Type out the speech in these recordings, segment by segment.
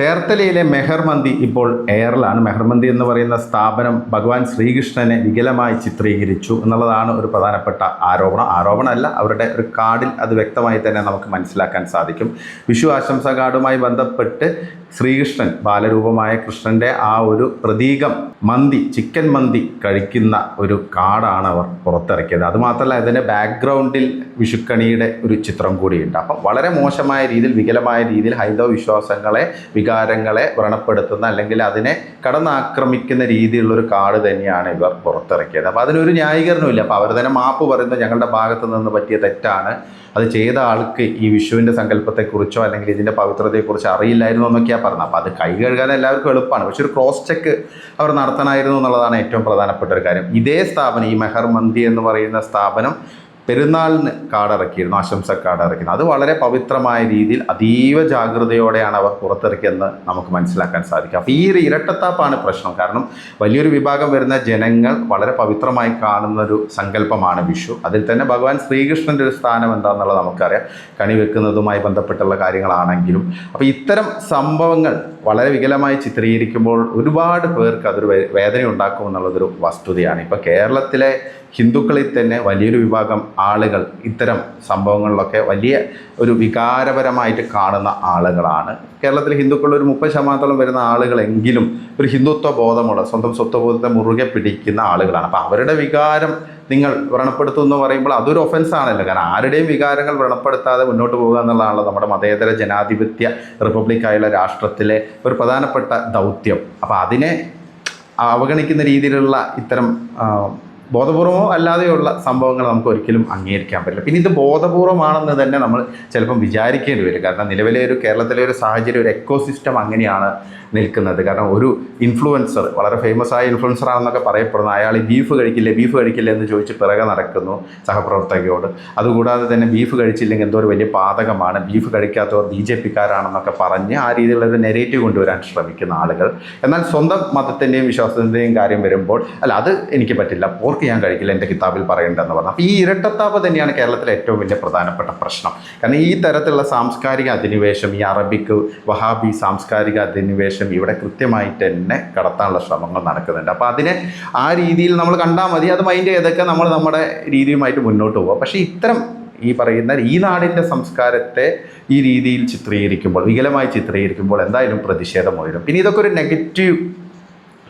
ചേർത്തലയിലെ മെഹർ മന്തി ഇപ്പോൾ എയറിലാണ്. മെഹർ മന്തി എന്ന് പറയുന്ന സ്ഥാപനം ഭഗവാൻ ശ്രീകൃഷ്ണനെ വികലമായി ചിത്രീകരിച്ചു എന്നുള്ളതാണ് ഒരു പ്രധാനപ്പെട്ട ആരോപണമല്ല, അവരുടെ ഒരു കാർഡിൽ അത് വ്യക്തമായി തന്നെ നമുക്ക് മനസ്സിലാക്കാൻ സാധിക്കും. വിഷു ആശംസ കാർഡുമായി ബന്ധപ്പെട്ട് ശ്രീകൃഷ്ണൻ, ബാലരൂപമായ കൃഷ്ണൻ്റെ ആ ഒരു പ്രതീകം മന്തി, ചിക്കൻ മന്തി കഴിക്കുന്ന ഒരു കാർഡാണ് അവർ പുറത്തിറക്കിയത്. അതുമാത്രമല്ല, അതിൻ്റെ ബാക്ക്ഗ്രൗണ്ടിൽ വിഷുക്കണിയുടെ ഒരു ചിത്രം കൂടിയുണ്ട്. അപ്പം വളരെ മോശമായ രീതിയിൽ, വികലമായ രീതിയിൽ ഹൈന്ദവ വിശ്വാസങ്ങളെ, വികാരങ്ങളെ വ്രണപ്പെടുത്തുന്ന അല്ലെങ്കിൽ അതിനെ കടന്നാക്രമിക്കുന്ന രീതിയിലുള്ളൊരു കാർഡ് തന്നെയാണ് ഇവർ പുറത്തിറക്കിയത്. അപ്പോൾ അതിനൊരു ന്യായീകരണമില്ല. അപ്പോൾ അവർ തന്നെ മാപ്പ് പറയുന്നത് ഞങ്ങളുടെ ഭാഗത്തു നിന്ന് പറ്റിയ തെറ്റാണ്, അത് ചെയ്ത ആൾക്ക് ഈ വിഷുവിൻ്റെ സങ്കല്പത്തെക്കുറിച്ചോ അല്ലെങ്കിൽ ഇതിൻ്റെ പവിത്രതയെക്കുറിച്ചോ അറിയില്ലായിരുന്നു എന്നൊക്കെയാണ് പറഞ്ഞത്. അപ്പോൾ അത് കൈ കഴുകാൻ എല്ലാവർക്കും എളുപ്പമാണ്, പക്ഷെ ഒരു ക്രോസ് ചെക്ക് അവർ നടത്തണമായിരുന്നു എന്നുള്ളതാണ് ഏറ്റവും പ്രധാനപ്പെട്ട ഒരു കാര്യം. ഇതേ സ്ഥാപനം, ഈ മെഹർ മന്തി എന്ന് പറയുന്ന സ്ഥാപനം പെരുന്നാളിന് കാർഡിറക്കിയിരുന്നു, ആശംസ കാർഡിറക്കിയിരുന്നു. അത് വളരെ പവിത്രമായ രീതിയിൽ അതീവ ജാഗ്രതയോടെയാണ് അവർ പുറത്തിറക്കിയെന്ന് നമുക്ക് മനസ്സിലാക്കാൻ സാധിക്കും. അപ്പോൾ ഈ ഒരു ഇരട്ടത്താപ്പാണ് പ്രശ്നം. കാരണം വലിയൊരു വിഭാഗം വരുന്ന ജനങ്ങൾ വളരെ പവിത്രമായി കാണുന്നൊരു സങ്കല്പമാണ് വിഷു. അതിൽ തന്നെ ഭഗവാൻ ശ്രീകൃഷ്ണൻ്റെ ഒരു സ്ഥാനം എന്താണെന്നുള്ളത് നമുക്കറിയാം, കണി വെക്കുന്നതുമായി ബന്ധപ്പെട്ടുള്ള കാര്യങ്ങളാണെങ്കിലും. അപ്പോൾ ഇത്തരം സംഭവങ്ങൾ വളരെ വികലമായി ചിത്രീകരിക്കുമ്പോൾ ഒരുപാട് പേർക്ക് അതൊരു വേദന ഉണ്ടാക്കുമെന്നുള്ളതൊരു വസ്തുതയാണ്. ഇപ്പോൾ കേരളത്തിലെ ഹിന്ദുക്കളിൽ തന്നെ വലിയൊരു വിഭാഗം ആളുകൾ ഇത്തരം സംഭവങ്ങളിലൊക്കെ വലിയ ഒരു വികാരപരമായിട്ട് കാണുന്ന ആളുകളാണ്. കേരളത്തിലെ ഹിന്ദുക്കളിൽ ഒരു 30% വരുന്ന ആളുകളെങ്കിലും ഒരു ഹിന്ദുത്വ ബോധമുള്ള, സ്വന്തം സ്വത്വബോധത്തെ മുറുകെ പിടിക്കുന്ന ആളുകളാണ്. അപ്പോൾ അവരുടെ വികാരം നിങ്ങൾ വ്രണപ്പെടുത്തും എന്ന് പറയുമ്പോൾ അതൊരു ഒഫൻസാണല്ലോ. കാരണം ആരുടെയും വികാരങ്ങൾ വ്രണപ്പെടുത്താതെ മുന്നോട്ട് പോകുക എന്നുള്ളതാണല്ലോ നമ്മുടെ മതേതര ജനാധിപത്യ റിപ്പബ്ലിക്കായുള്ള രാഷ്ട്രത്തിലെ ഒരു പ്രധാനപ്പെട്ട ദൗത്യം. അപ്പോൾ അതിനെ അവഗണിക്കുന്ന രീതിയിലുള്ള ഇത്തരം ബോധപൂർവമോ അല്ലാതെയുള്ള സംഭവങ്ങൾ നമുക്ക് ഒരിക്കലും അംഗീകരിക്കാൻ പറ്റില്ല. പിന്നെ ഇത് ബോധപൂർവമാണെന്ന് തന്നെ നമ്മൾ ചിലപ്പം വിചാരിക്കേണ്ടി വരും. കാരണം നിലവിലെ ഒരു കേരളത്തിലെ ഒരു സാഹചര്യം, ഒരു എക്കോസിസ്റ്റം അങ്ങനെയാണ് നിൽക്കുന്നത്. കാരണം ഒരു ഇൻഫ്ലുവൻസർ, വളരെ ഫേമസ് ആയ ഇൻഫ്ലുവൻസർ ആണെന്നൊക്കെ പറയപ്പെടുന്നു, അയാൾ ബീഫ് കഴിക്കില്ലേ എന്ന് ചോദിച്ച് പിറകെ നടക്കുന്നു സഹപ്രവർത്തകയോട്. അതുകൂടാതെ തന്നെ ബീഫ് കഴിച്ചില്ലെങ്കിൽ എന്തോ ഒരു വലിയ പാതകമാണ്, ബീഫ് കഴിക്കാത്തവർ BJP-കാരാണെന്നൊക്കെ പറഞ്ഞ് ആ രീതിയിലുള്ളൊരു നെഗറ്റീവ് കൊണ്ടുവരാൻ ശ്രമിക്കുന്ന ആളുകൾ. എന്നാൽ സ്വന്തം മതത്തിൻ്റെയും വിശ്വാസത്തിൻ്റെയും കാര്യം വരുമ്പോൾ അല്ല, അത് എനിക്ക് പറ്റില്ല, പോർക്ക് ഞാൻ കഴിക്കില്ല, എൻ്റെ കിതാബിൽ പറയേണ്ടതെന്ന് പറഞ്ഞു. അപ്പോൾ ഈ ഇരട്ടത്താപ്പ് തന്നെയാണ് കേരളത്തിലെ ഏറ്റവും വലിയ പ്രധാനപ്പെട്ട പ്രശ്നം. കാരണം ഈ തരത്തിലുള്ള സാംസ്കാരിക അധിനിവേശം, ഈ അറബിക് വഹാബി സാംസ്കാരിക അധിനിവേശം ഇവിടെ കൃത്യമായിട്ട് തന്നെ കടത്താനുള്ള ശ്രമങ്ങൾ നടക്കുന്നുണ്ട്. അപ്പോൾ അതിനെ ആ രീതിയിൽ നമ്മൾ കണ്ടാൽ മതി, അത് മൈൻഡ് ചെയ്തൊക്കെ നമ്മൾ നമ്മുടെ രീതിയുമായിട്ട് മുന്നോട്ട് പോവുക. പക്ഷേ ഇത്തരം ഈ പറയുന്ന ഈ നാടിൻ്റെ സംസ്കാരത്തെ ഈ രീതിയിൽ ചിത്രീകരിക്കുമ്പോൾ, വികലമായി ചിത്രീകരിക്കുമ്പോൾ എന്തായാലും പ്രതിഷേധം ഉയരും. പിന്നെ ഇതൊക്കെ ഒരു നെഗറ്റീവ്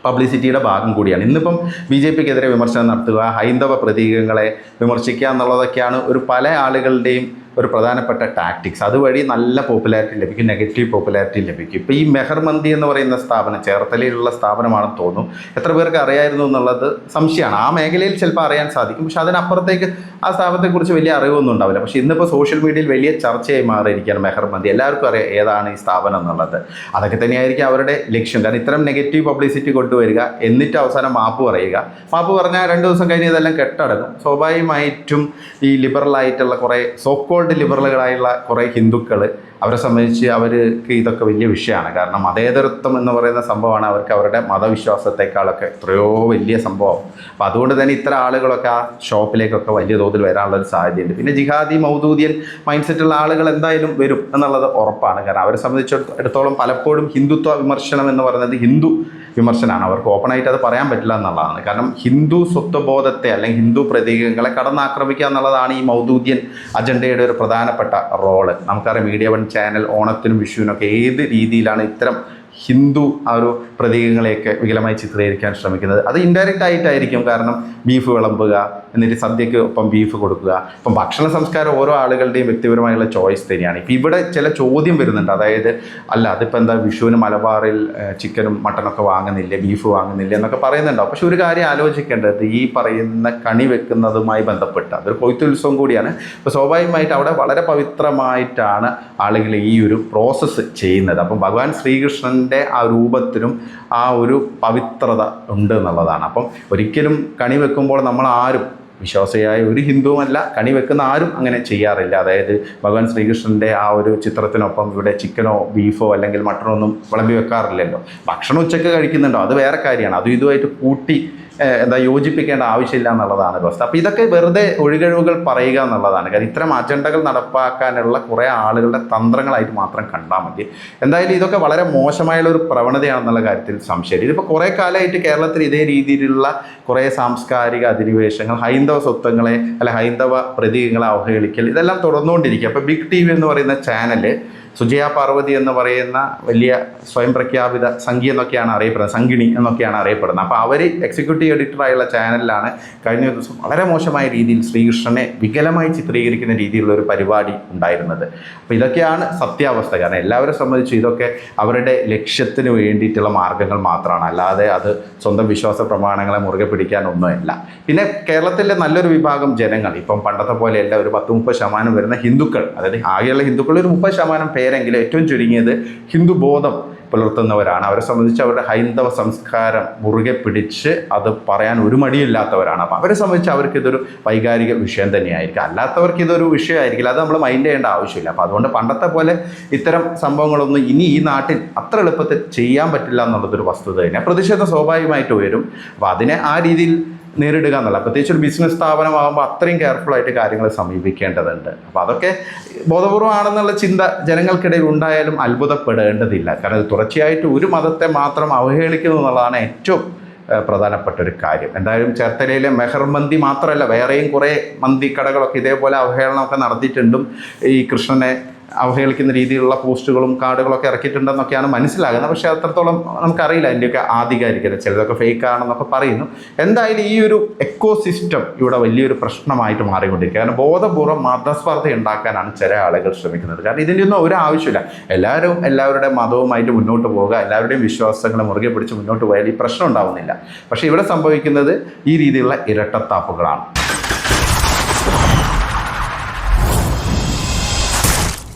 പബ്ലിസിറ്റിയുടെ ഭാഗം കൂടിയാണ്. ഇന്നിപ്പം BJP-ക്കെതിരെ വിമർശനം നടത്തുക, ഹൈന്ദവ പ്രതീകങ്ങളെ വിമർശിക്കുക എന്നുള്ളതൊക്കെയാണ് ഒരു പല ആളുകളുടെയും ഒരു പ്രധാനപ്പെട്ട ടാക്ടിക്സ്. അതുവഴി നല്ല പോപ്പുലാരിറ്റി ലഭിക്കും, നെഗറ്റീവ് പോപ്പുലാരിറ്റി ലഭിക്കും. ഇപ്പോൾ ഈ മെഹർ മന്തി എന്ന് പറയുന്ന സ്ഥാപനം ചേർത്തലയിലുള്ള സ്ഥാപനമാണെന്ന് തോന്നുന്നു. എത്ര പേർക്ക് അറിയായിരുന്നു എന്നുള്ളത് സംശയമാണ്. ആ മേഖലയിൽ ചിലപ്പോൾ അറിയാൻ സാധിക്കും, പക്ഷെ അതിനപ്പുറത്തേക്ക് ആ സ്ഥാപനത്തെക്കുറിച്ച് വലിയ അറിവൊന്നും ഉണ്ടാവില്ല. പക്ഷേ ഇന്നിപ്പോൾ സോഷ്യൽ മീഡിയയിൽ വലിയ ചർച്ചയായി മാറിയിരിക്കുകയാണ് മെഹർ മന്തി. എല്ലാവർക്കും അറിയാം ഏതാണ് ഈ സ്ഥാപനം എന്നുള്ളത്. അതൊക്കെ തന്നെയായിരിക്കും അവരുടെ ലക്ഷ്യം. കാരണം ഇത്തരം നെഗറ്റീവ് പബ്ലിസിറ്റി കൊണ്ടുവരിക, എന്നിട്ട് അവസാനം മാപ്പ് പറയുക. മാപ്പ് പറഞ്ഞാൽ 2 ദിവസം കഴിഞ്ഞ് ഇതെല്ലാം കെട്ടടങ്ങും. സ്വാഭാവികമായിട്ടും ഈ ലിബറലായിട്ടുള്ള കുറേ സോക്കോൾഡ് ലിബറലുകളായുള്ള കുറേ ഹിന്ദുക്കൾ, അവരെ സംബന്ധിച്ച് അവർക്ക് ഇതൊക്കെ വലിയ വിഷയമാണ്. കാരണം മതേതരത്വം എന്ന് പറയുന്ന സംഭവമാണ് അവർക്ക് അവരുടെ മതവിശ്വാസത്തെക്കാളൊക്കെ എത്രയോ വലിയ സംഭവം. അപ്പോൾ അതുകൊണ്ട് തന്നെ ഇത്തരം ആളുകളൊക്കെ ആ ഷോപ്പിലേക്കൊക്കെ വലിയ തോതിൽ വരാനുള്ളൊരു സാധ്യതയുണ്ട്. പിന്നെ ജിഹാദി മൗദൂദിയൻ മൈൻഡ് സെറ്റുള്ള ആളുകൾ എന്തായാലും വരും എന്നുള്ളത് ഉറപ്പാണ്. കാരണം അവരെ സംബന്ധിച്ചിടത്തോളം പലപ്പോഴും ഹിന്ദുത്വ വിമർശനം എന്ന് പറയുന്നത് ഹിന്ദു വിമർശനമാണ്. അവർക്ക് ഓപ്പണായിട്ട് അത് പറയാൻ പറ്റില്ല എന്നുള്ളതാണ്. കാരണം ഹിന്ദു സ്വത്വബോധത്തെ അല്ലെങ്കിൽ ഹിന്ദു പ്രതീകങ്ങളെ കടന്നാക്രമിക്കുക എന്നുള്ളതാണ് ഈ മൗദൂദിയൻ അജണ്ടയുടെ ഒരു പ്രധാനപ്പെട്ട റോള്. നമുക്കറിയാം മീഡിയ 1 ചാനൽ ഓണത്തിനും വിഷുവിനൊക്കെ ഏത് രീതിയിലാണ് ഇത്തരം ഹിന്ദു ആ ഒരു പ്രതീകങ്ങളെയൊക്കെ വികലമായി ചിത്രീകരിക്കാൻ ശ്രമിക്കുന്നത്. അത് ഇൻഡയറക്റ്റ് ആയിട്ടായിരിക്കും. കാരണം ബീഫ് വിളമ്പുക, എന്നിട്ട് സദ്യക്ക് ഒപ്പം ബീഫ് കൊടുക്കുക. ഇപ്പം ഭക്ഷണ സംസ്കാരം ഓരോ ആളുകളുടെയും വ്യക്തിപരമായുള്ള ചോയ്സ് തന്നെയാണ്. ഇപ്പം ഇവിടെ ചില ചോദ്യം വരുന്നുണ്ട്. അതായത് അല്ല, അതിപ്പോൾ എന്താ വിഷുവിന് മലബാറിൽ ചിക്കനും മട്ടനൊക്കെ വാങ്ങുന്നില്ലേ, ബീഫ് വാങ്ങുന്നില്ലേ എന്നൊക്കെ പറയുന്നുണ്ടാവും. പക്ഷെ ഒരു കാര്യം ആലോചിക്കേണ്ടത്, ഈ പറയുന്ന കണി വെക്കുന്നതുമായി ബന്ധപ്പെട്ട് അതൊരു കൊയ്ത്തുത്സവം കൂടിയാണ്. അപ്പോൾ സ്വാഭാവികമായിട്ട് അവിടെ വളരെ പവിത്രമായിട്ടാണ് ആളുകൾ ഈ ഒരു പ്രോസസ്സ് ചെയ്യുന്നത്. അപ്പം ഭഗവാൻ ശ്രീകൃഷ്ണൻ്റെ ആ രൂപത്തിനും ആ ഒരു പവിത്രത ഉണ്ട് എന്നുള്ളതാണ്. അപ്പം ഒരിക്കലും കണി വെക്കുമ്പോൾ നമ്മൾ ആരും, വിശ്വാസിയായ ഒരു ഹിന്ദുവുമല്ല, കണി വെക്കുന്ന ആരും അങ്ങനെ ചെയ്യാറില്ല. അതായത് ഭഗവാൻ ശ്രീകൃഷ്ണൻ്റെ ആ ഒരു ചിത്രത്തിനൊപ്പം ഇവിടെ ചിക്കനോ ബീഫോ അല്ലെങ്കിൽ മട്ടനോ ഒന്നും വിളമ്പി വെക്കാറില്ലല്ലോ. ഭക്ഷണം ഉച്ചയ്ക്ക് കഴിക്കുന്നുണ്ടോ, അത് വേറെ കാര്യമാണ്. അതും ഇതുമായിട്ട് കൂട്ടി എന്താ യോജിപ്പിക്കേണ്ട ആവശ്യമില്ല എന്നുള്ളതാണ് വ്യവസ്ഥ. അപ്പോൾ ഇതൊക്കെ വെറുതെ ഒഴികഴിവുകൾ പറയുക എന്നുള്ളതാണ്. കാരണം ഇത്തരം അജണ്ടകൾ നടപ്പാക്കാനുള്ള കുറേ ആളുകളുടെ തന്ത്രങ്ങളായിട്ട് മാത്രം കണ്ടാൽ മതി. എന്തായാലും ഇതൊക്കെ വളരെ മോശമായുള്ള ഒരു പ്രവണതയാണെന്നുള്ള കാര്യത്തിൽ സംശയമില്ല. ഇതിപ്പോൾ കുറേ കാലമായിട്ട് കേരളത്തിൽ ഇതേ രീതിയിലുള്ള കുറേ സാംസ്കാരിക അധിനിവേശങ്ങൾ, ഹൈന്ദവ സ്വത്വങ്ങളെ അല്ലെ ഹൈന്ദവ പ്രതീകങ്ങളെ അവഹേളിക്കൽ, ഇതെല്ലാം തുടർന്നുകൊണ്ടിരിക്കുക. അപ്പോൾ ബിഗ് ടി വി എന്ന് പറയുന്ന ചാനൽ സുജയ പാർവതി എന്ന് പറയുന്ന വലിയ സ്വയം പ്രഖ്യാപിത സംഘി എന്നൊക്കെയാണ് അറിയപ്പെടുന്നത്, സംഗിണി എന്നൊക്കെയാണ് അറിയപ്പെടുന്നത്. അപ്പോൾ അവർ എക്സിക്യൂട്ടീവ് എഡിറ്ററായുള്ള ചാനലിലാണ് കഴിഞ്ഞ ദിവസം വളരെ മോശമായ രീതിയിൽ ശ്രീകൃഷ്ണനെ വികലമായി ചിത്രീകരിക്കുന്ന രീതിയിലുള്ള ഒരു പരിപാടി ഉണ്ടായിരുന്നത്. അപ്പോൾ ഇതൊക്കെയാണ് സത്യാവസ്ഥ. കാരണം എല്ലാവരെ സംബന്ധിച്ച് ഇതൊക്കെ അവരുടെ ലക്ഷ്യത്തിന് വേണ്ടിയിട്ടുള്ള മാർഗ്ഗങ്ങൾ മാത്രമാണ്, അല്ലാതെ അത് സ്വന്തം വിശ്വാസ പ്രമാണങ്ങളെ മുറുകെ പിടിക്കാനൊന്നുമല്ല. പിന്നെ കേരളത്തിലെ നല്ലൊരു വിഭാഗം ജനങ്ങൾ, ഇപ്പം പണ്ടത്തെ പോലെയല്ല, ഒരു 10-30% വരുന്ന ഹിന്ദുക്കൾ, അതായത് ആകെയുള്ള ഹിന്ദുക്കൾ ഒരു 30% പേരെങ്കിലും ഏറ്റവും ചുരുങ്ങിയത് ഹിന്ദു ബോധം പുലർത്തുന്നവരാണ്. അവരെ സംബന്ധിച്ച് അവരുടെ ഹൈന്ദവ സംസ്കാരം മുറുകെ പിടിച്ച് അത് പറയാൻ ഒരു മടിയില്ലാത്തവരാണ്. അപ്പോൾ അവരെ സംബന്ധിച്ച് അവർക്ക് ഇതൊരു വൈകാരിക വിഷയം തന്നെയായിരിക്കും. അല്ലാത്തവർക്ക് ഇതൊരു വിഷയമായിരിക്കില്ല. അത് നമ്മൾ മൈൻഡ് ചെയ്യേണ്ട ആവശ്യമില്ല. അപ്പോൾ അതുകൊണ്ട് പണ്ടത്തെ പോലെ ഇത്തരം സംഭവങ്ങളൊന്നും ഇനി ഈ നാട്ടിൽ അത്ര എളുപ്പത്തിൽ ചെയ്യാൻ പറ്റില്ല എന്നുള്ളതൊരു വസ്തുത തന്നെ. പ്രതിഷേധം സ്വാഭാവികമായിട്ട് വരും. അപ്പോൾ അതിനെ ആ രീതിയിൽ നേരിടുക എന്നുള്ള, പ്രത്യേകിച്ച് ഒരു ബിസിനസ് സ്ഥാപനമാകുമ്പോൾ അത്രയും കെയർഫുള്ളായിട്ട് കാര്യങ്ങൾ സമീപിക്കേണ്ടതുണ്ട്. അപ്പോൾ അതൊക്കെ ബോധപൂർവമാണെന്നുള്ള ചിന്ത ജനങ്ങൾക്കിടയിൽ ഉണ്ടായാലും അത്ഭുതപ്പെടേണ്ടതില്ല. കാരണം ഇത് തുടർച്ചയായിട്ട് ഒരു മതത്തെ മാത്രം അവഹേളിക്കുന്നു എന്നുള്ളതാണ് ഏറ്റവും പ്രധാനപ്പെട്ട ഒരു കാര്യം. എന്തായാലും ചേർത്തലയിലെ മെഹർ മന്തി മാത്രമല്ല, വേറെയും കുറേ മന്തി കടകളൊക്കെ ഇതേപോലെ അവഹേളനമൊക്കെ നടത്തിയിട്ടുണ്ടും ഈ കൃഷ്ണനെ അവഹേളിക്കുന്ന രീതിയിലുള്ള പോസ്റ്റുകളും കാർഡുകളൊക്കെ ഇറക്കിയിട്ടുണ്ടെന്നൊക്കെയാണ് മനസ്സിലാകുന്നത്. പക്ഷേ അത്രത്തോളം നമുക്കറിയില്ല അതിൻ്റെയൊക്കെ ആധികാരികത. ചിലതൊക്കെ ഫേക്ക് ആണെന്നൊക്കെ പറയുന്നു. എന്തായാലും ഈ ഒരു എക്കോ സിസ്റ്റം ഇവിടെ വലിയൊരു പ്രശ്നമായിട്ട് മാറിക്കൊണ്ടിരിക്കുക. കാരണം ബോധപൂർവ്വം മതസ്പർദ്ധ ഉണ്ടാക്കാനാണ് ചില ആളുകൾ ശ്രമിക്കുന്നത്. കാരണം ഇതിൻ്റെ ഒന്നും ഒരു ആവശ്യമില്ല. എല്ലാവരുടെ മതവുമായിട്ട് മുന്നോട്ട് പോവുക, എല്ലാവരുടെയും വിശ്വാസങ്ങളെ മുറുകെ പിടിച്ച് മുന്നോട്ട് പോയാൽ ഈ പ്രശ്നം ഉണ്ടാവുന്നില്ല. പക്ഷേ ഇവിടെ സംഭവിക്കുന്നത് ഈ രീതിയിലുള്ള ഇരട്ടത്താപ്പുകളാണ്.